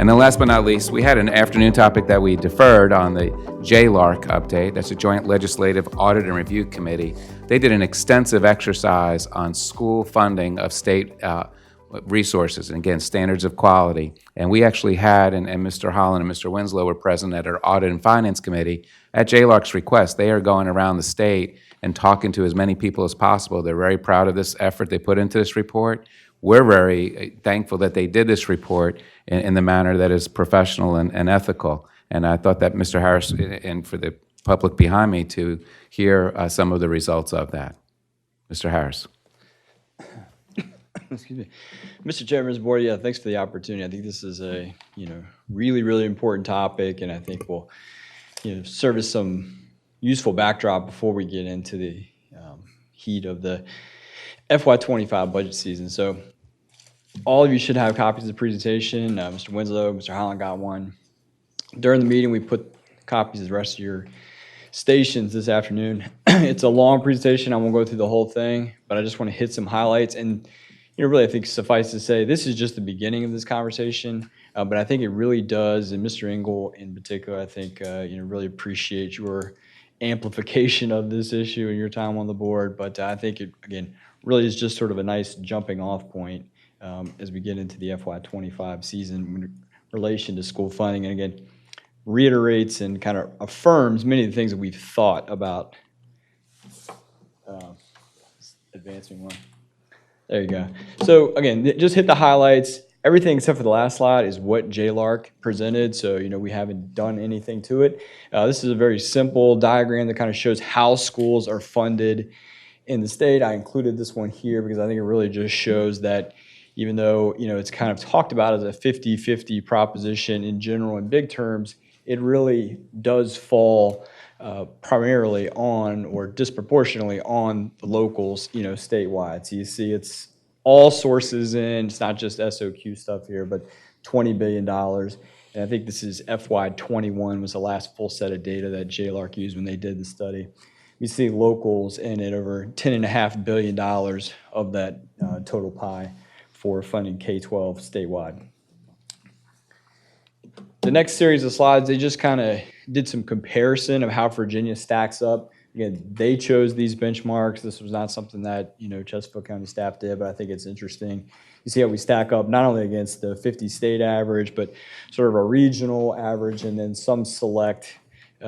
And then last but not least, we had an afternoon topic that we deferred on the JLARC update. That's a Joint Legislative Audit and Review Committee. They did an extensive exercise on school funding of state resources, and again, standards of quality. And we actually had, and Mr. Holland and Mr. Winslow were present at our Audit and Finance Committee. At JLARC's request, they are going around the state and talking to as many people as possible. They're very proud of this effort they put into this report. We're very thankful that they did this report in the manner that is professional and ethical. And I thought that Mr. Harris, and for the public behind me to hear some of the results of that. Mr. Harris. Excuse me. Mr. Chairman, Mr. Board, thanks for the opportunity. I think this is a, really, really important topic, and I think will, serve as some useful backdrop before we get into the heat of the FY25 budget season. So all of you should have copies of the presentation. Mr. Winslow, Mr. Holland got one. During the meeting, we put copies of the rest of your stations this afternoon. It's a long presentation. I won't go through the whole thing, but I just want to hit some highlights. And really, I think suffice to say, this is just the beginning of this conversation, but I think it really does, and Mr. Engel in particular, I think, really appreciate your amplification of this issue and your time on the board. But I think it, again, really is just sort of a nice jumping off point as we get into the FY25 season in relation to school funding. And again, reiterates and kind of affirms many of the things that we've thought about. Advancing one. There you go. So again, just hit the highlights. Everything except for the last slide is what JLARC presented, so we haven't done anything to it. This is a very simple diagram that kind of shows how schools are funded in the state. I included this one here because I think it really just shows that even though it's kind of talked about as a 50-50 proposition in general in big terms, it really does fall primarily on or disproportionately on the locals, statewide. So you see it's all sources in, it's not just SOQ stuff here, but $20 billion. And I think this is FY21 was the last full set of data that JLARC used when they did the study. You see locals in it over $10.5 billion of that total pie for funding K-12 statewide. The next series of slides, they just kind of did some comparison of how Virginia stacks up. Again, they chose these benchmarks. This was not something that Chesterfield County staff did, but I think it's interesting. You see how we stack up not only against the 50 state average, but sort of a regional average, and then some select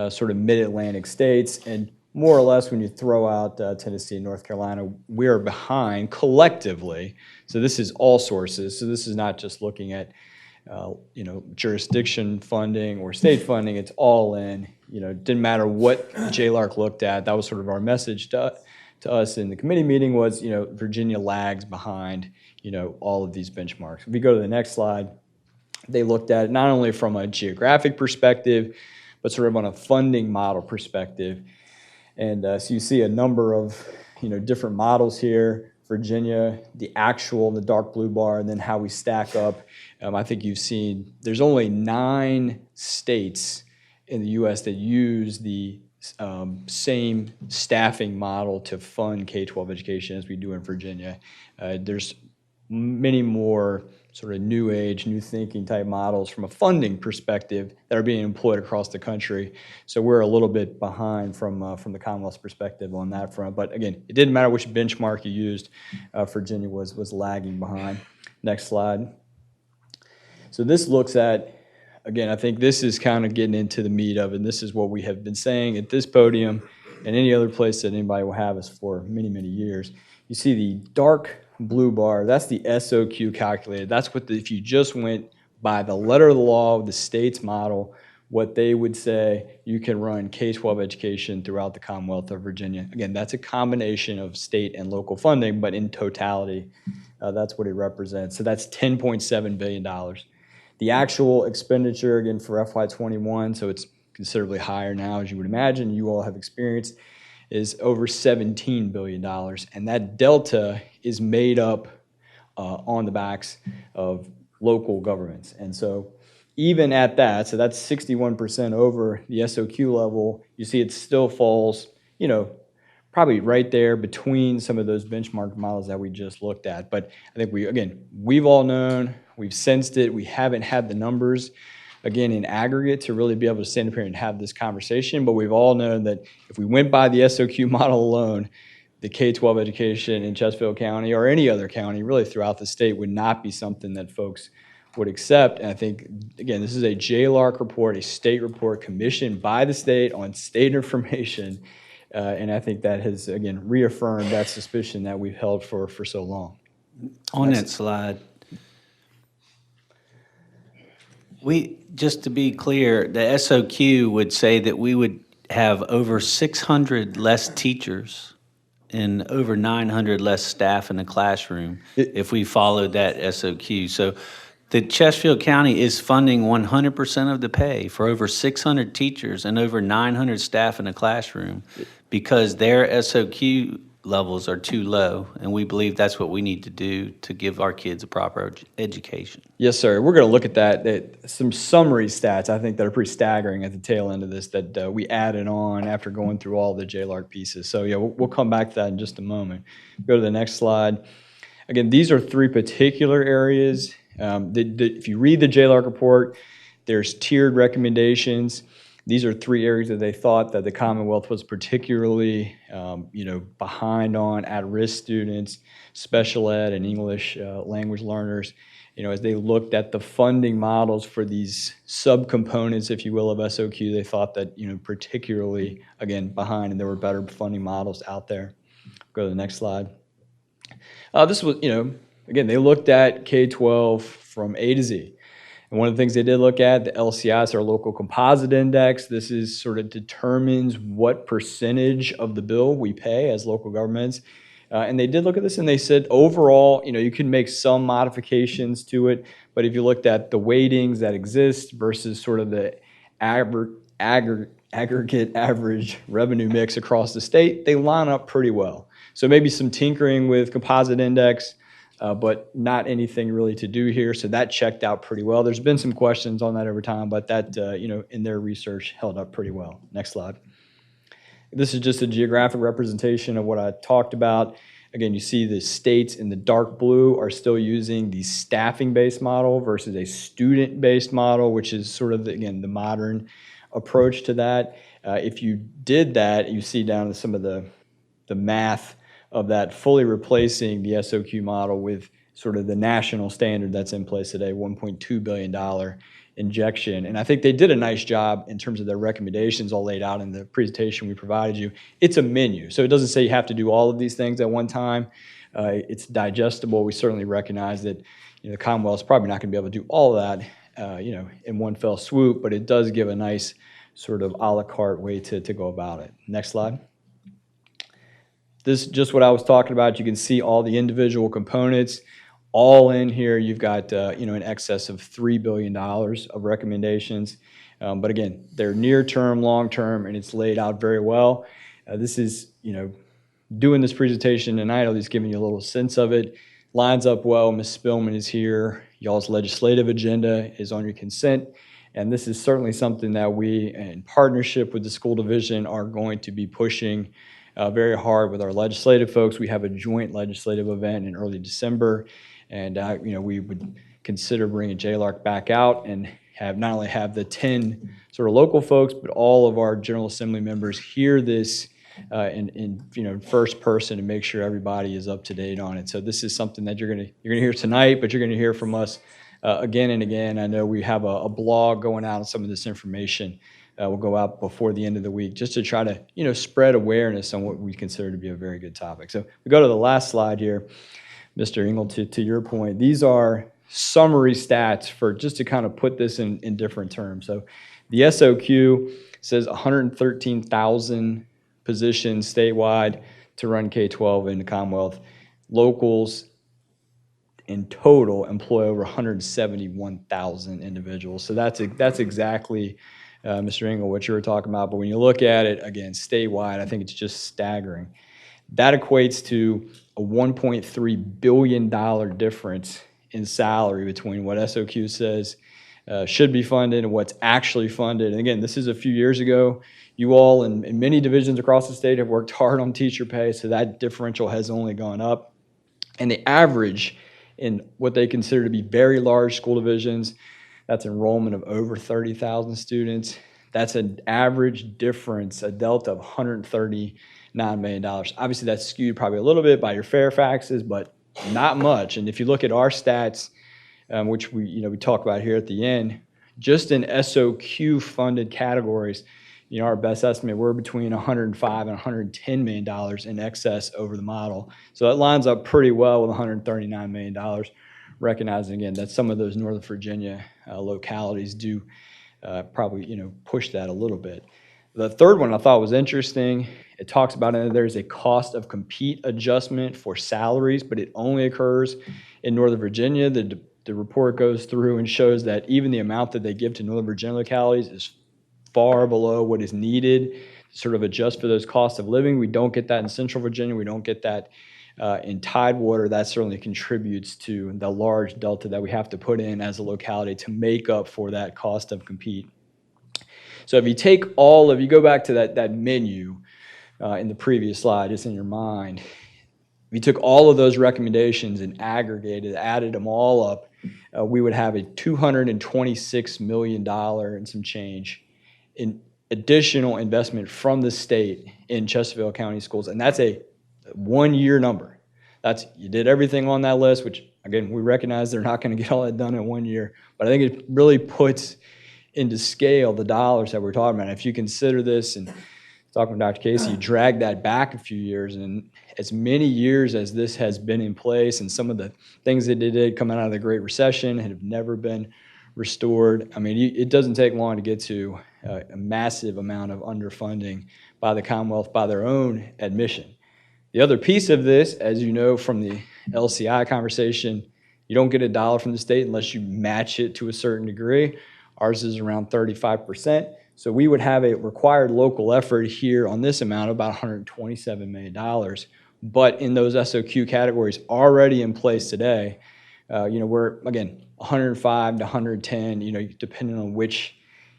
sort of mid-Atlantic states. And more or less, when you throw out Tennessee and North Carolina, we are behind collectively. So this is all sources. So this is not just looking at jurisdiction funding or state funding. It's all in. Didn't matter what JLARC looked at. That was sort of our message to us in the committee meeting was, Virginia lags behind, all of these benchmarks. If we go to the next slide, they looked at it not only from a geographic perspective, but sort of on a funding model perspective. And so you see a number of, different models here. Virginia, the actual, the dark blue bar, and then how we stack up. I think you've seen there's only 9 states in the U.S. that use the same staffing model to fund K-12 education as we do in Virginia. There's many more sort of new age, new thinking type models from a funding perspective that are being employed across the country. So we're a little bit behind from the Commonwealth's perspective on that front. But again, it didn't matter which benchmark you used. Virginia was lagging behind. Next slide. So this looks at, again, I think this is kind of getting into the meat of it, and this is what we have been saying at this podium and any other place that anybody will have us for many, many years. You see the dark blue bar, that's the SOQ calculated. That's what if you just went by the letter of the law of the state's model, what they would say you can run K-12 education throughout the Commonwealth of Virginia. Again, that's a combination of state and local funding, but in totality, that's what it represents. So that's $10.7 billion. The actual expenditure, again, for FY21, so it's considerably higher now, as you would imagine, you all have experienced, is over $17 billion. And that delta is made up on the backs of local governments. And so even at that, so that's 61% over the SOQ level, you see it still falls, probably right there between some of those benchmark models that we just looked at. But I think we've all known, we've sensed it, we haven't had the numbers, again, in aggregate to really be able to stand up here and have this conversation, but we've all known that if we went by the SOQ model alone, the K-12 education in Chesterfield County or any other county really throughout the state would not be something that folks would accept. And I think, again, this is a JLARC report, a state report commissioned by the state on state information. And I think that has, again, reaffirmed that suspicion that we've held for so long. On that slide, just to be clear, the SOQ would say that we would have over 600 less teachers and over 900 less staff in the classroom if we followed that SOQ. So the Chesterfield County is funding 100% of the pay for over 600 teachers and over 900 staff in the classroom because their SOQ levels are too low, and we believe that's what we need to do to give our kids a proper education. Yes, sir. We're going to look at that. Some summary stats, I think, that are pretty staggering at the tail end of this that we added on after going through all the JLARC pieces. So, yeah, we'll come back to that in just a moment. Go to the next slide. Again, these are three particular areas. If you read the JLARC report, there's tiered recommendations. These are three areas that they thought that the Commonwealth was particularly, behind on: at-risk students, special ed, and English language learners. As they looked at the funding models for these subcomponents, if you will, of SOQ, they thought that, particularly, again, behind, and there were better funding models out there. Go to the next slide. This was, again, they looked at K-12 from A to Z. And one of the things they did look at, the LCIs, our local composite index. This is sort of determines what percentage of the bill we pay as local governments. And they did look at this and they said overall, you can make some modifications to it, but if you looked at the weightings that exist versus sort of the aggregate average revenue mix across the state, they line up pretty well. So maybe some tinkering with composite index, but not anything really to do here. So that checked out pretty well. There's been some questions on that over time, but that, in their research held up pretty well. Next slide. This is just a geographic representation of what I talked about. Again, you see the states in the dark blue are still using the staffing-based model versus a student-based model, which is sort of, the modern approach to that. If you did that, you see down to some of the math of that fully replacing the SOQ model with sort of the national standard that's in place today, $1.2 billion injection. And I think they did a nice job in terms of their recommendations all laid out in the presentation we provided you. It's a menu, so it doesn't say you have to do all of these things at one time. It's digestible. We certainly recognize that the Commonwealth's probably not going to be able to do all of that in one fell swoop, but it does give a nice sort of a la carte way to go about it. Next slide. This is just what I was talking about. You can see all the individual components. All in here, you've got in excess of $3 billion of recommendations. But again, they're near-term, long-term, and it's laid out very well. This is, doing this presentation tonight, at least giving you a little sense of it. Lines up well. Ms. Spillman is here. Y'all's legislative agenda is on your consent. And this is certainly something that we, in partnership with the school division, are going to be pushing very hard with our legislative folks. We have a joint legislative event in early December. And we would consider bringing JLARC back out and not only have the 10 sort of local folks, but all of our General Assembly members hear this in first person and make sure everybody is up to date on it. So this is something that you're gonna hear tonight, but you're gonna hear from us again and again. I know we have a blog going out on some of this information. Will go out before the end of the week just to try to spread awareness on what we consider to be a very good topic. So we go to the last slide here. Mr. Engel, to your point, these are summary stats for just to kind of put this in different terms. So the SOQ says 113,000 positions statewide to run K-12 in the Commonwealth. Locals in total employ over 171,000 individuals. So that's exactly, Mr. Engel, what you were talking about. But when you look at it, again, statewide, I think it's just staggering. That equates to a $1.3 billion difference in salary between what SOQ says should be funded and what's actually funded. And again, this is a few years ago. You all in many divisions across the state have worked hard on teacher pay, so that differential has only gone up. And the average in what they consider to be very large school divisions, that's enrollment of over 30,000 students. That's an average difference, a delta of $139 million. Obviously, that's skewed probably a little bit by your Fairfaxes, but not much. And if you look at our stats, which we talk about here at the end, just in SOQ funded categories, our best estimate, we're between $105 and $110 million in excess over the model. So that lines up pretty well with $139 million, recognizing again that some of those Northern Virginia localities do probably push that a little bit. The third one I thought was interesting. It talks about there's a cost of compete adjustment for salaries, but it only occurs in Northern Virginia. The report goes through and shows that even the amount that they give to Northern Virginia localities is far below what is needed to sort of adjust for those costs of living. We don't get that in Central Virginia. We don't get that in Tidewater. That certainly contributes to the large delta that we have to put in as a locality to make up for that cost of compete. So if you take you go back to that menu in the previous slide, it's in your mind. If you took all of those recommendations and added them all up, we would have a $226 million and some change in additional investment from the state in Chesterfield County schools. And that's a one-year number. You did everything on that list, which, again, we recognize they're not going to get all that done in 1 year. But I think it really puts into scale the dollars that we're talking about. If you consider this, and talking with Dr. Casey, you drag that back a few years, and as many years as this has been in place, and some of the things that they did coming out of the Great Recession have never been restored. I mean, it doesn't take long to get to a massive amount of underfunding by the Commonwealth by their own admission. The other piece of this, as you know from the LCI conversation, you don't get a dollar from the state unless you match it to a certain degree. Ours is around 35%. So we would have a required local effort here on this amount of about $127 million. But in those SOQ categories already in place today, we're, again, 105 to 110, depending on which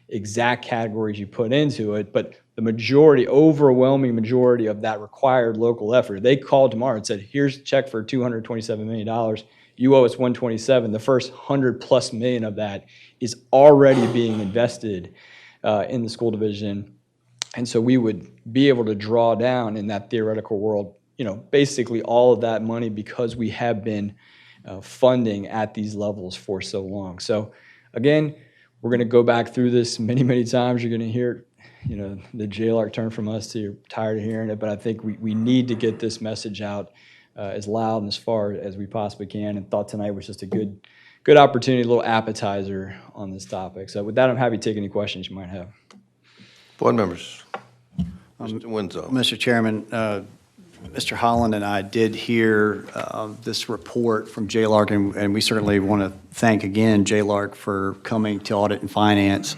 exact categories you put into it. But the overwhelming majority of that required local effort, they called tomorrow and said, here's a check for $227 million. You owe us 127. The first 100+ million of that is already being invested in the school division. And so we would be able to draw down in that theoretical world, basically all of that money because we have been funding at these levels for so long. So again, we're going to go back through this many, many times. You're going to hear, the JLARC term from us, so you're tired of hearing it, but I think we need to get this message out as loud and as far as we possibly can, and thought tonight was just a good opportunity, a little appetizer on this topic. So with that, I'm happy to take any questions you might have. Board members. Mr. Winslow. Mr. Chairman, Mr. Holland and I did hear this report from JLARC, and we certainly want to thank again JLARC for coming to Audit and Finance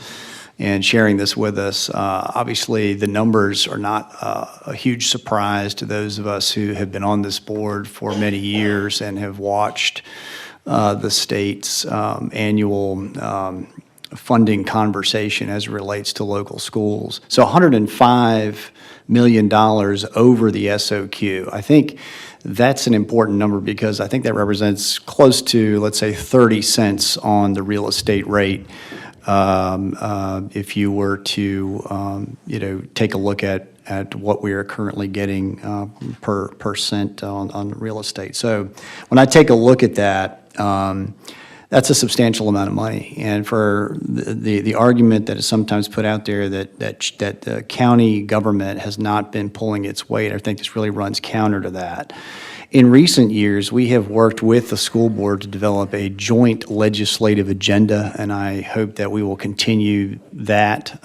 and sharing this with us. Obviously, the numbers are not a huge surprise to those of us who have been on this board for many years and have watched the state's annual funding conversation as it relates to local schools. So $105 million over the SOQ. I think that's an important number because I think that represents close to, let's say, 30 cents on the real estate rate. If you were to, take a look at what we are currently getting per cent on real estate. So when I take a look at that, that's a substantial amount of money. And for the argument that is sometimes put out there that the county government has not been pulling its weight, I think this really runs counter to that. In recent years, we have worked with the school board to develop a joint legislative agenda, and I hope that we will continue that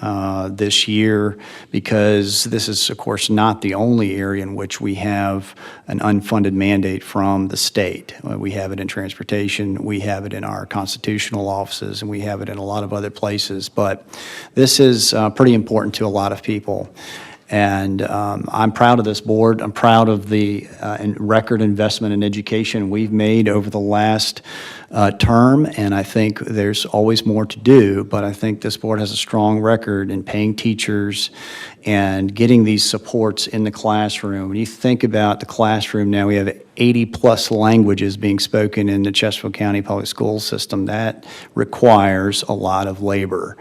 this year, because this is, of course, not the only area in which we have an unfunded mandate from the state. We have it in transportation, we have it in our constitutional offices, and we have it in a lot of other places. But this is pretty important to a lot of people. And I'm proud of this board. I'm proud of the record investment in education we've made over the last term, and I think there's always more to do, but I think this board has a strong record in paying teachers and getting these supports in the classroom. When you think about the classroom now, we have 80-plus languages being spoken in the Chesterfield County Public School System. That requires a lot of labor.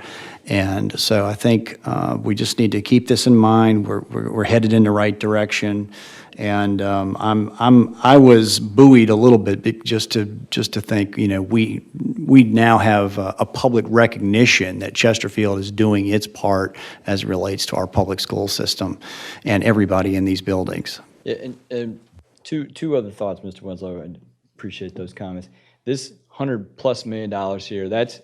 And so I think we just need to keep this in mind. We're headed in the right direction, and I was buoyed a little bit just to think, you know, we now have a public recognition that Chesterfield is doing its part as it relates to our public school system and everybody in these buildings. Yeah, and two other thoughts, Mr. Winslow. I appreciate those comments. This $100+ million here, that's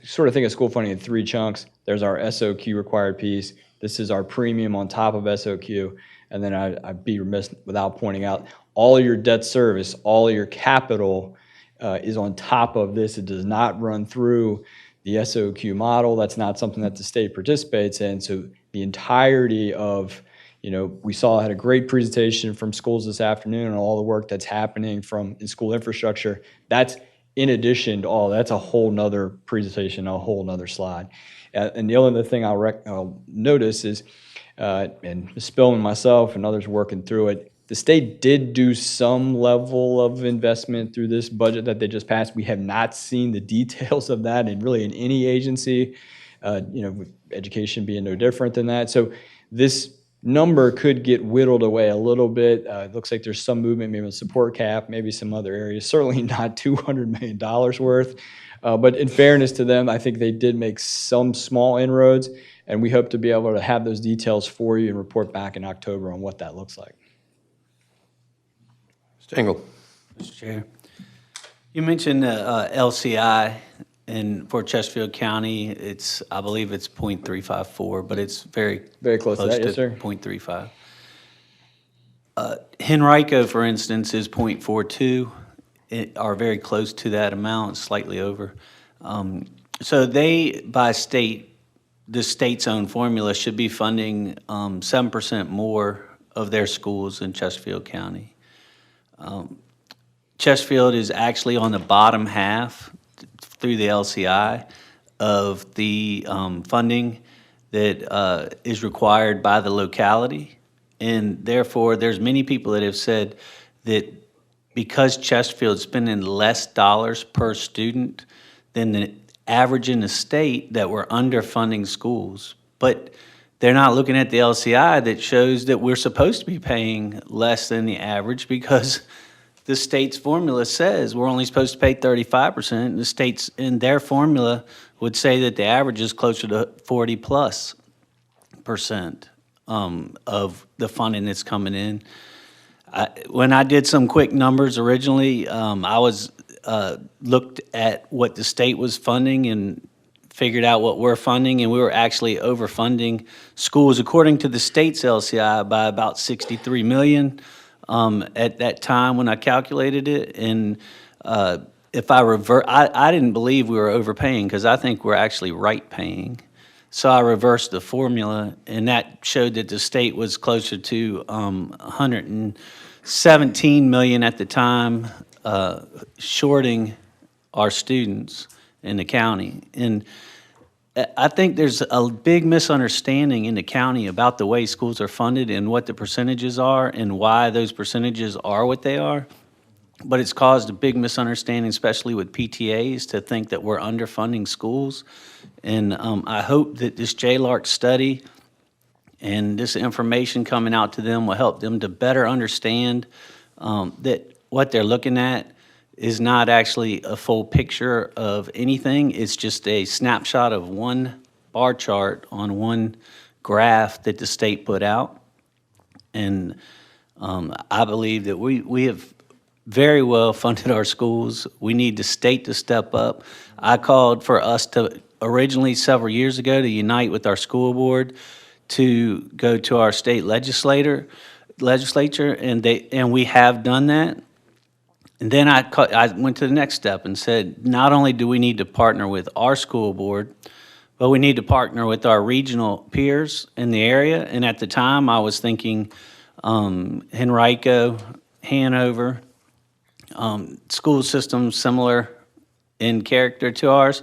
sort of think of school funding in three chunks. There's our SOQ required piece. This is our premium on top of SOQ. And then I'd be remiss without pointing out all of your debt service, all of your capital is on top of this. It does not run through the SOQ model. That's not something that the state participates in. So the entirety of, you know, we had a great presentation from schools this afternoon on all the work that's happening in school infrastructure. That's in addition to all, that's a whole nother presentation, a whole nother slide. And the only other thing I'll notice is, and Ms. Spill and myself and others working through it, the state did do some level of investment through this budget that they just passed. We have not seen the details of that in any agency, you know, with education being no different than that. So this number could get whittled away a little bit. It looks like there's some movement, maybe a support cap, maybe some other areas. Certainly not $200 million worth. But in fairness to them, I think they did make some small inroads, and we hope to be able to have those details for you and report back in October on what that looks like. Mr. Engel. Mr. Chair, you mentioned LCI, and for Chesterfield County, I believe it's 0.354, but it's very close to that, yes, sir. 0.35. Henrico, for instance, is 0.42, are very close to that amount, slightly over. So they, by state, the state's own formula should be funding 7% more of their schools in Chesterfield County. Chesterfield is actually on the bottom half through the LCI of the funding that is required by the locality. And therefore, there's many people that have said that because Chesterfield's spending less dollars per student than the average in the state, that we're underfunding schools. But they're not looking at the LCI that shows that we're supposed to be paying less than the average because the state's formula says we're only supposed to pay 35%. The states in their formula would say that the average is closer to 40+% of the funding that's coming in. When I did some quick numbers originally, I was looked at what the state was funding and figured out what we're funding, and we were actually overfunding schools according to the state's LCI by about $63 million. At that time when I calculated it, and if I I didn't believe we were overpaying because I think we're actually right paying. So I reversed the formula, and that showed that the state was closer to 117 million at the time, shorting our students in the county. And I think there's a big misunderstanding in the county about the way schools are funded and what the percentages are and why those percentages are what they are. But it's caused a big misunderstanding, especially with PTAs, to think that we're underfunding schools. And I hope that this JLARC study and this information coming out to them will help them to better understand that what they're looking at is not actually a full picture of anything. It's just a snapshot of one bar chart on one graph that the state put out. And I believe that we have very well funded our schools. We need the state to step up. I called for us to originally several years ago to unite with our school board to go to our state legislature, and we have done that. And then I went to the next step and said, not only do we need to partner with our school board, But we need to partner with our regional peers in the area. And at the time, I was thinking Henrico, Hanover, school systems similar in character to ours.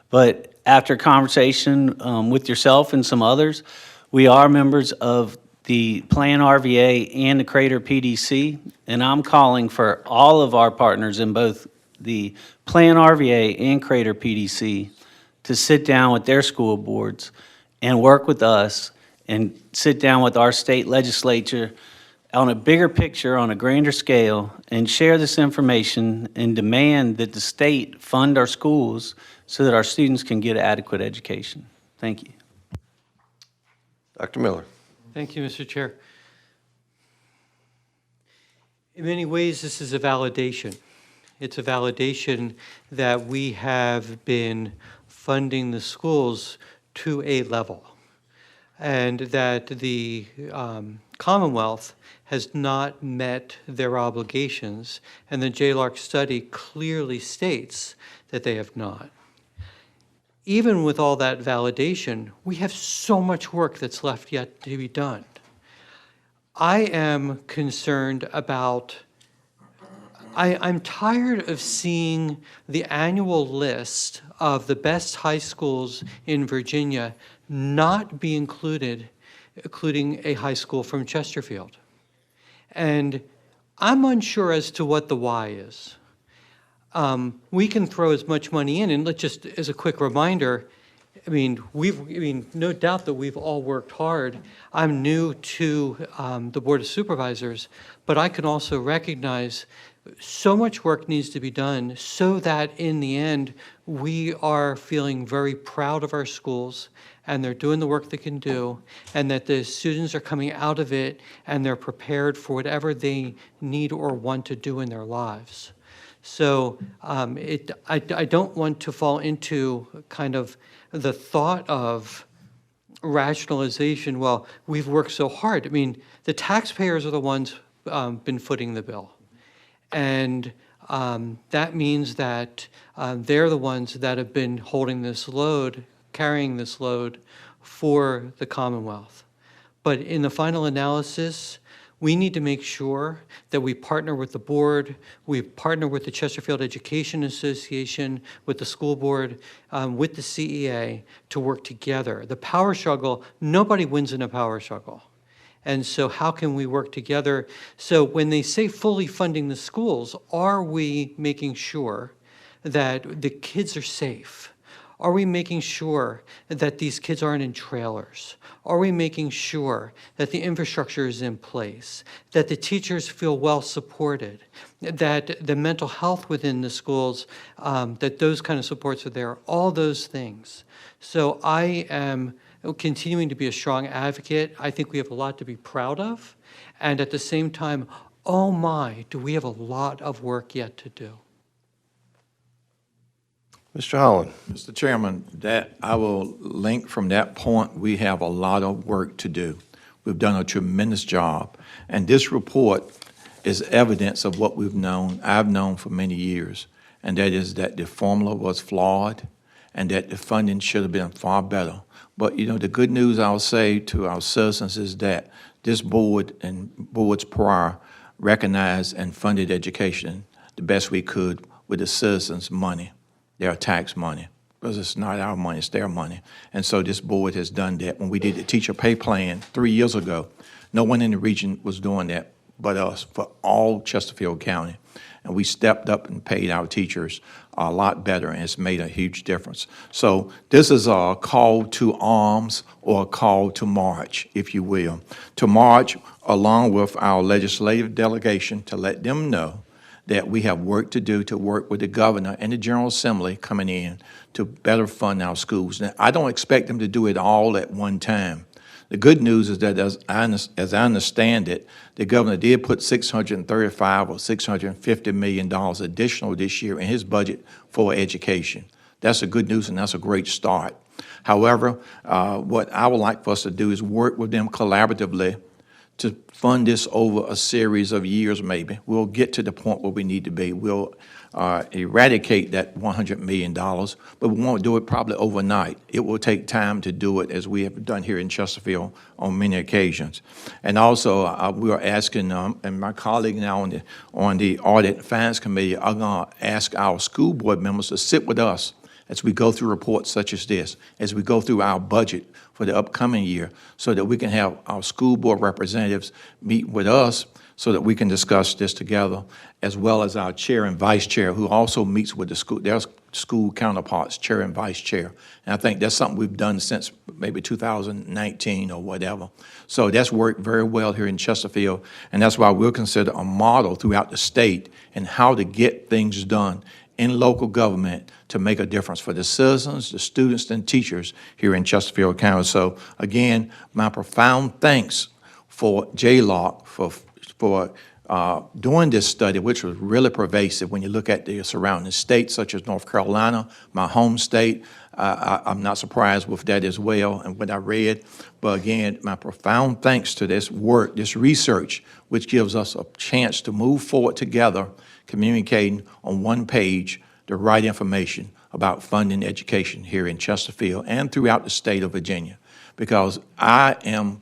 But after conversation with yourself and some others, we are members of the Plan RVA and the Crater PDC, and I'm calling for all of our partners in both the Plan RVA and Crater PDC to sit down with their school boards and work with us and sit down with our state legislature on a bigger picture, on a grander scale, and share this information and demand that the state fund our schools so that our students can get adequate education. Thank you. Dr. Miller. Thank you, Mr. Chair. In many ways, this is a validation. It's a validation that we have been funding the schools to a level, and that the Commonwealth has not met their obligations, and the JLARC study clearly states that they have not. Even with all that validation, we have so much work that's left yet to be done. I am concerned about, I'm tired of seeing the annual list of the best high schools in Virginia not be including a high school from Chesterfield. And I'm unsure as to what the why is. We can throw as much money in, and let's just, as a quick reminder, no doubt that we've all worked hard. I'm new to the Board of Supervisors, but I can also recognize so much work needs to be done so that in the end, we are feeling very proud of our schools and they're doing the work they can do, and that the students are coming out of it and they're prepared for whatever they need or want to do in their lives. So I don't want to fall into kind of the thought of rationalization. Well, we've worked so hard. I mean, the taxpayers are the ones been footing the bill. And that means that they're the ones that have been holding this load, carrying this load for the Commonwealth. But in the final analysis, we need to make sure that we partner with the board, we partner with the Chesterfield Education Association, with the school board, with the CEA to work together. The power struggle, nobody wins in a power struggle. And so how can we work together? So when they say fully funding the schools, are we making sure that the kids are safe? Are we making sure that these kids aren't in trailers? Are we making sure that the infrastructure is in place, that the teachers feel well supported, that the mental health within the schools, that those kind of supports are there, all those things. So I am continuing to be a strong advocate. I think we have a lot to be proud of. And at the same time, oh my, do we have a lot of work yet to do. Mr. Holland. Mr. Chairman, that I will link from that point. We have a lot of work to do. We've done a tremendous job, and this report is evidence of what I've known for many years, and that is that the formula was flawed and that the funding should have been far better. But the good news I'll say to our citizens is that this board and boards prior recognized and funded education the best we could with the citizens' money. Their tax money, because it's not our money, it's their money. And so this board has done that. When we did the teacher pay plan 3 years ago, no one in the region was doing that but us for all Chesterfield County. And we stepped up and paid our teachers a lot better, and it's made a huge difference. So this is a call to arms or a call to march, if you will, to march along with our legislative delegation to let them know that we have work to do to work with the governor and the General Assembly coming in to better fund our schools. Now, I don't expect them to do it all at one time. The good news is that as I understand it, the governor did put $635 or $650 million additional this year in his budget for education. That's a good news, and that's a great start. However, what I would like for us to do is work with them collaboratively to fund this over a series of years maybe. We'll get to the point where we need to be. We'll eradicate that $100 million, but we won't do it probably overnight. It will take time to do it, as we have done here in Chesterfield on many occasions. And also, we are asking, and my colleague now on the Audit and Finance Committee are going to ask our school board members to sit with us as we go through reports such as this, as we go through our budget for the upcoming year, so that we can have our school board representatives meet with us so that we can discuss this together, as well as our chair and vice chair, who also meets with their school counterparts, chair and vice chair. And I think that's something we've done since maybe 2019 or whatever. So that's worked very well here in Chesterfield, and that's why we'll consider a model throughout the state and how to get things done in local government to make a difference for the citizens, the students, and teachers here in Chesterfield County. So again, my profound thanks for JLARC for doing this study, which was really pervasive when you look at the surrounding states, such as North Carolina, my home state. I'm not surprised with that as well and what I read. But again, my profound thanks to this work, this research, which gives us a chance to move forward together, communicating on one page the right information about funding education here in Chesterfield and throughout the state of Virginia. Because I am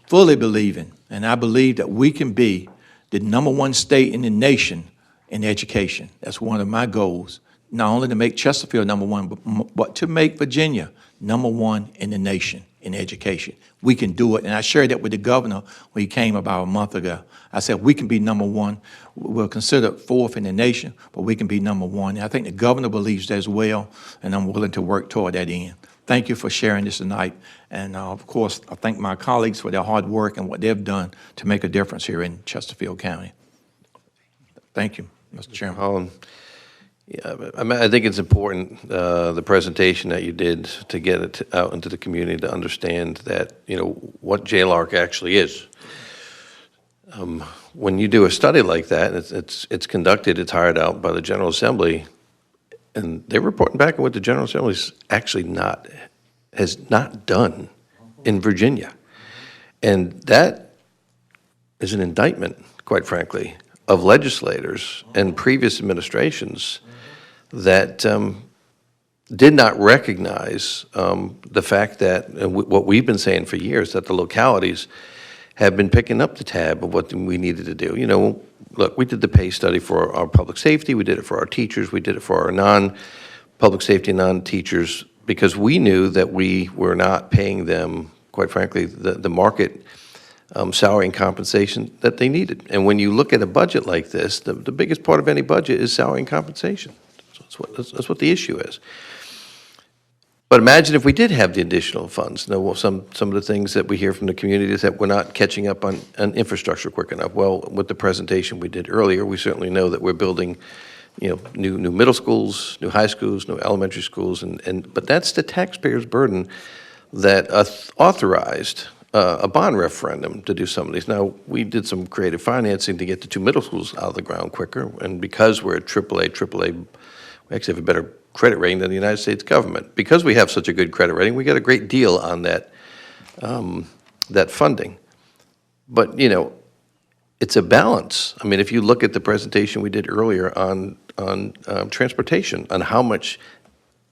fully believing, and I believe that we can be the #1 state in the nation in education. That's one of my goals, not only to make Chesterfield #1, but to make Virginia #1 in the nation in education. We can do it, and I shared that with the governor when he came about a month ago. I said, we can be #1. We're considered 4th in the nation, but we can be #1. And I think the governor believes that as well, and I'm willing to work toward that end. Thank you for sharing this tonight. And of course, I thank my colleagues for their hard work and what they've done to make a difference here in Chesterfield County. Thank you, Mr. Chairman. Holland. Yeah, I think it's important, the presentation that you did, to get it out into the community to understand that, what JLARC actually is. When you do a study like that, it's conducted, it's hired out by the General Assembly, and they're reporting back on what the General Assembly has not done in Virginia. And that is an indictment, quite frankly, of legislators and previous administrations that did not recognize the fact that, and what we've been saying for years, that the localities have been picking up the tab of what we needed to do. Look, we did the pay study for our public safety, we did it for our teachers, we did it for our non-public safety, non-teachers, because we knew that we were not paying them, quite frankly, the market salary and compensation that they needed. And when you look at a budget like this, the biggest part of any budget is salary and compensation. That's what the issue is. But imagine if we did have the additional funds. Some of the things that we hear from the community is that we're not catching up on infrastructure quick enough. Well, with the presentation we did earlier, we certainly know that we're building, new middle schools, new high schools, new elementary schools, but that's the taxpayers' burden that authorized a bond referendum to do some of these. Now, we did some creative financing to get the 2 middle schools out of the ground quicker, and because we're at AAA, we actually have a better credit rating than the United States government. Because we have such a good credit rating, we get a great deal on that funding. But, it's a balance. I mean, if you look at the presentation we did earlier on transportation, on how much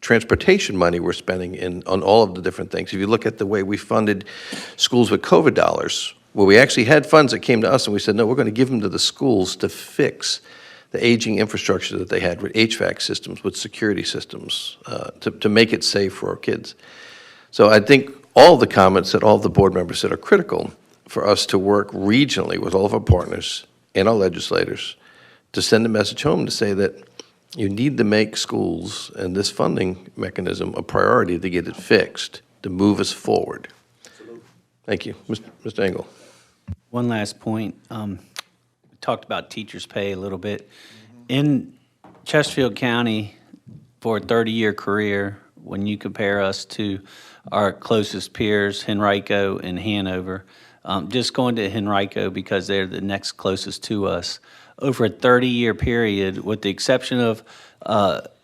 transportation money we're spending on all of the different things. If you look at the way we funded schools with COVID dollars, where we actually had funds that came to us and we said, no, we're going to give them to the schools to fix the aging infrastructure that they had with HVAC systems, with security systems, to make it safe for our kids. So I think all the comments that all the board members said are critical for us to work regionally with all of our partners and our legislators to send a message home to say that you need to make schools and this funding mechanism a priority to get it fixed, to move us forward. Thank you. Mr. Engel. One last point. We talked about teachers' pay a little bit. In Chesterfield County, for a 30-year career, when you compare us to our closest peers, Henrico and Hanover, just going to Henrico because they're the next closest to us, over a 30-year period, with the exception of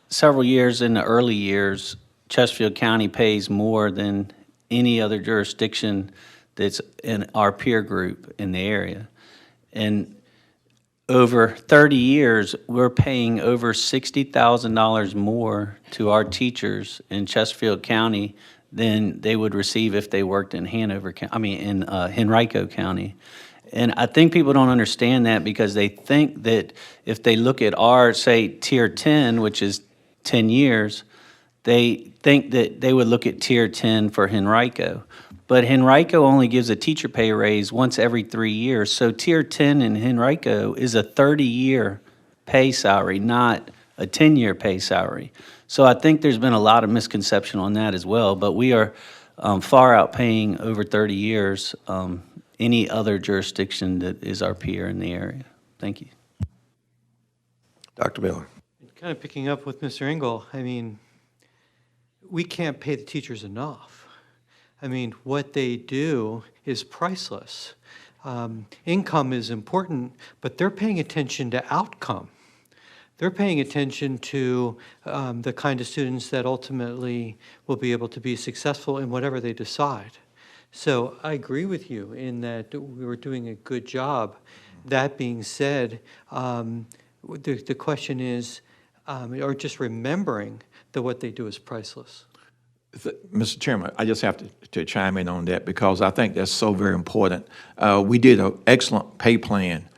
several years in the early years, Chesterfield County pays more than any other jurisdiction that's in our peer group in the area. And over 30 years, we're paying over $60,000 more to our teachers in Chesterfield County than they would receive if they worked in Henrico County. And I think people don't understand that because they think that if they look at our, say, Tier 10, which is 10 years, they think that they would look at Tier 10 for Henrico. But Henrico only gives a teacher pay raise once every 3 years. So Tier 10 in Henrico is a 30-year pay salary, not a 10-year pay salary. So I think there's been a lot of misconception on that as well. But we are far outpaying over 30 years any other jurisdiction that is our peer in the area. Thank you. Dr. Miller. Kind of picking up with Mr. Engel, I mean, we can't pay the teachers enough. I mean, what they do is priceless. Income is important, but they're paying attention to outcome. They're paying attention to the kind of students that ultimately will be able to be successful in whatever they decide. So I agree with you in that we were doing a good job. That being said, the question is, or just remembering that what they do is priceless. Mr. Chairman, I just have to chime in on that because I think that's so very important. We did an excellent pay plan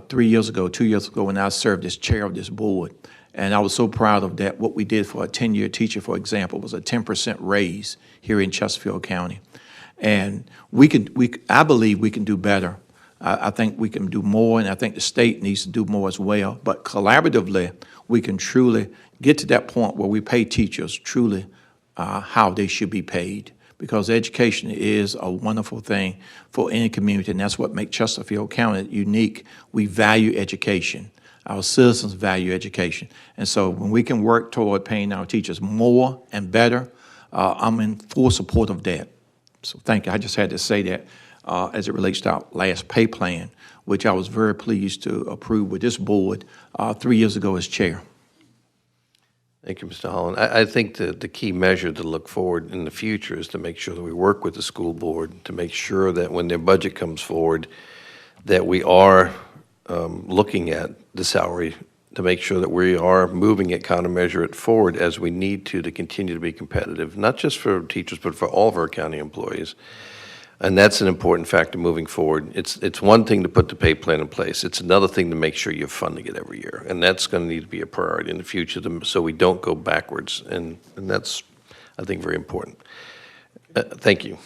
2 years ago, when I served as chair of this board. And I was so proud of that. What we did for a 10-year teacher, for example, was a 10% raise here in Chesterfield County. And I believe we can do better. I think we can do more, and I think the state needs to do more as well. But collaboratively, we can truly get to that point where we pay teachers truly how they should be paid, because education is a wonderful thing for any community, and that's what makes Chesterfield County unique. We value education. Our citizens value education. And so when we can work toward paying our teachers more and better, I'm in full support of that. So thank you. I just had to say that as it relates to our last pay plan, which I was very pleased to approve with this board 3 years ago as chair. Thank you, Mr. Holland. I think the key measure to look forward in the future is to make sure that we work with the school board to make sure that when their budget comes forward, that we are looking at the salary to make sure that we are moving it, countermeasure it forward as we need to continue to be competitive, not just for teachers, but for all of our county employees. And that's an important factor moving forward. It's one thing to put the pay plan in place. It's another thing to make sure you're funding it every year. And that's going to need to be a priority in the future so we don't go backwards. And that's, I think, very important. Thank you.